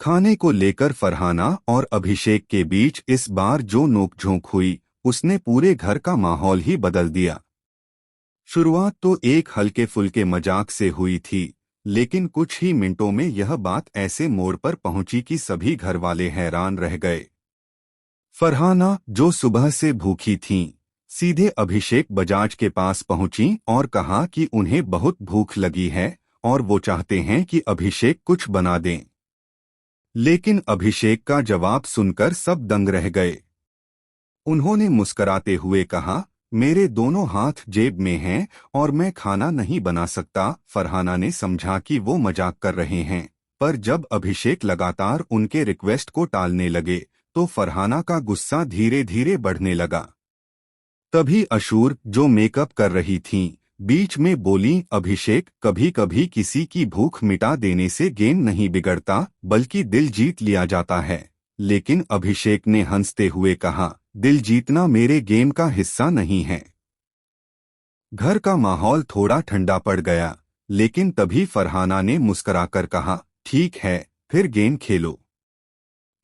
खाने को लेकर फरहाना और अभिषेक के बीच इस बार जो नोकझोंक हुई उसने पूरे घर का माहौल ही बदल दिया। शुरुआत तो एक हल्के फुल्के मजाक से हुई थी, लेकिन कुछ ही मिनटों में यह बात ऐसे मोड़ पर पहुंची कि सभी घरवाले हैरान रह गए। फरहाना, जो सुबह से भूखी थीं, सीधे अभिषेक बजाज के पास पहुंची और कहा कि उन्हें बहुत भूख लगी है और वो चाहते हैं कि अभिषेक कुछ बना दें। लेकिन अभिषेक का जवाब सुनकर सब दंग रह गए। उन्होंने मुस्कराते हुए कहा, मेरे दोनों हाथ जेब में हैं और मैं खाना नहीं बना सकता। फरहाना ने समझा कि वो मजाक कर रहे हैं, पर जब अभिषेक लगातार उनके रिक्वेस्ट को टालने लगे तो फरहाना का गुस्सा धीरे धीरे बढ़ने लगा। तभी अशूर, जो मेकअप कर रही थीं, बीच में बोली, अभिषेक, कभी कभी किसी की भूख मिटा देने से गेम नहीं बिगड़ता बल्कि दिल जीत लिया जाता है। लेकिन अभिषेक ने हंसते हुए कहा, दिल जीतना मेरे गेम का हिस्सा नहीं है। घर का माहौल थोड़ा ठंडा पड़ गया, लेकिन तभी फरहाना ने मुस्कुराकर कहा, ठीक है, फिर गेम खेलो,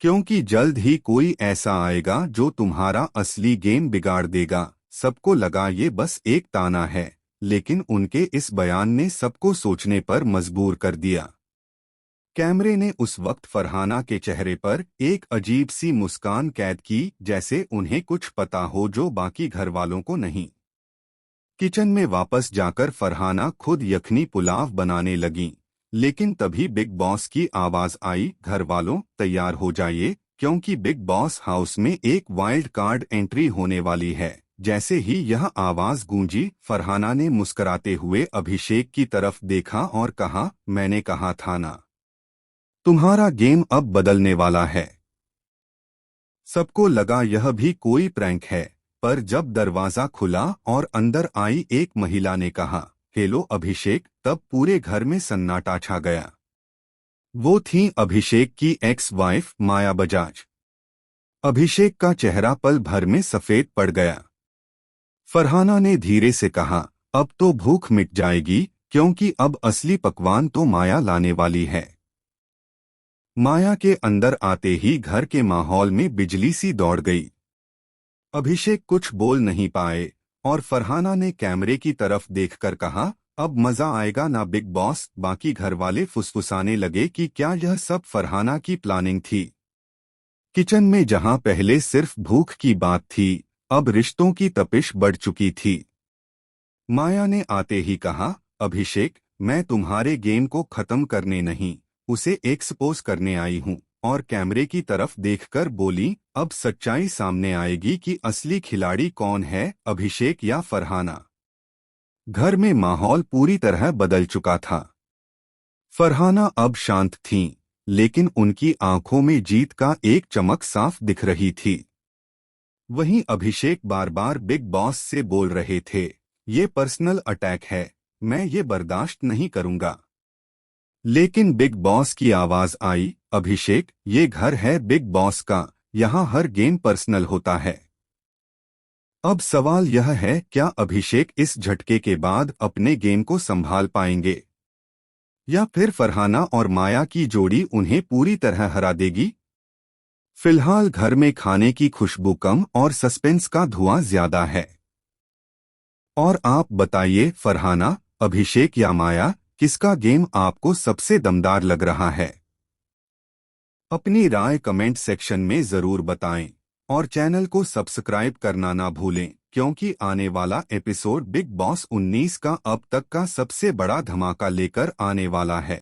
क्योंकि जल्द ही कोई ऐसा आएगा जो तुम्हारा असली गेम बिगाड़ देगा। सबको लगा ये बस एक ताना है, लेकिन उनके इस बयान ने सबको सोचने पर मजबूर कर दिया। कैमरे ने उस वक्त फरहाना के चेहरे पर एक अजीब सी मुस्कान कैद की, जैसे उन्हें कुछ पता हो जो बाकी घर वालों को नहीं। किचन में वापस जाकर फरहाना खुद यखनी पुलाव बनाने लगी, लेकिन तभी बिग बॉस की आवाज आई, घर वालों तैयार हो जाइए, क्योंकि बिग बॉस हाउस में एक वाइल्ड कार्ड एंट्री होने वाली है। जैसे ही यह आवाज गूंजी, फरहाना ने मुस्कुराते हुए अभिषेक की तरफ देखा और कहा, मैंने कहा था ना, तुम्हारा गेम अब बदलने वाला है। सबको लगा यह भी कोई प्रैंक है, पर जब दरवाजा खुला और अंदर आई एक महिला ने कहा, हेलो अभिषेक, तब पूरे घर में सन्नाटा छा गया। वो थी अभिषेक की एक्स वाइफ माया बजाज। अभिषेक का चेहरा पल भर में सफेद पड़ गया। फरहाना ने धीरे से कहा, अब तो भूख मिट जाएगी, क्योंकि अब असली पकवान तो माया लाने वाली है। माया के अंदर आते ही घर के माहौल में बिजली सी दौड़ गई। अभिषेक कुछ बोल नहीं पाए और फरहाना ने कैमरे की तरफ देखकर कहा, अब मजा आएगा ना बिग बॉस। बाकी घर वाले फुसफुसाने लगे कि क्या यह सब फरहाना की प्लानिंग थी। किचन में जहां पहले सिर्फ भूख की बात थी, अब रिश्तों की तपिश बढ़ चुकी थी। माया ने आते ही कहा, अभिषेक, मैं तुम्हारे गेम को खत्म करने नहीं, उसे एक्सपोज करने आई हूं। और कैमरे की तरफ देखकर बोली, अब सच्चाई सामने आएगी कि असली खिलाड़ी कौन है, अभिषेक या फरहाना। घर में माहौल पूरी तरह बदल चुका था। फरहाना अब शांत थीं, लेकिन उनकी आंखों में जीत का एक चमक साफ दिख रही थी। वहीं अभिषेक बार बार बिग बॉस से बोल रहे थे, ये पर्सनल अटैक है, मैं ये बर्दाश्त नहीं करूंगा। लेकिन बिग बॉस की आवाज आई, अभिषेक, ये घर है बिग बॉस का, यहाँ हर गेम पर्सनल होता है। अब सवाल यह है, क्या अभिषेक इस झटके के बाद अपने गेम को संभाल पाएंगे, या फिर फरहाना और माया की जोड़ी उन्हें पूरी तरह हरा देगी। फिलहाल घर में खाने की खुशबू कम और सस्पेंस का धुआं ज्यादा है। और आप बताइए, फरहाना, अभिषेक या माया, किसका गेम आपको सबसे दमदार लग रहा है? अपनी राय कमेंट सेक्शन में जरूर बताएं और चैनल को सब्सक्राइब करना ना भूलें, क्योंकि आने वाला एपिसोड बिग बॉस 19 का अब तक का सबसे बड़ा धमाका लेकर आने वाला है।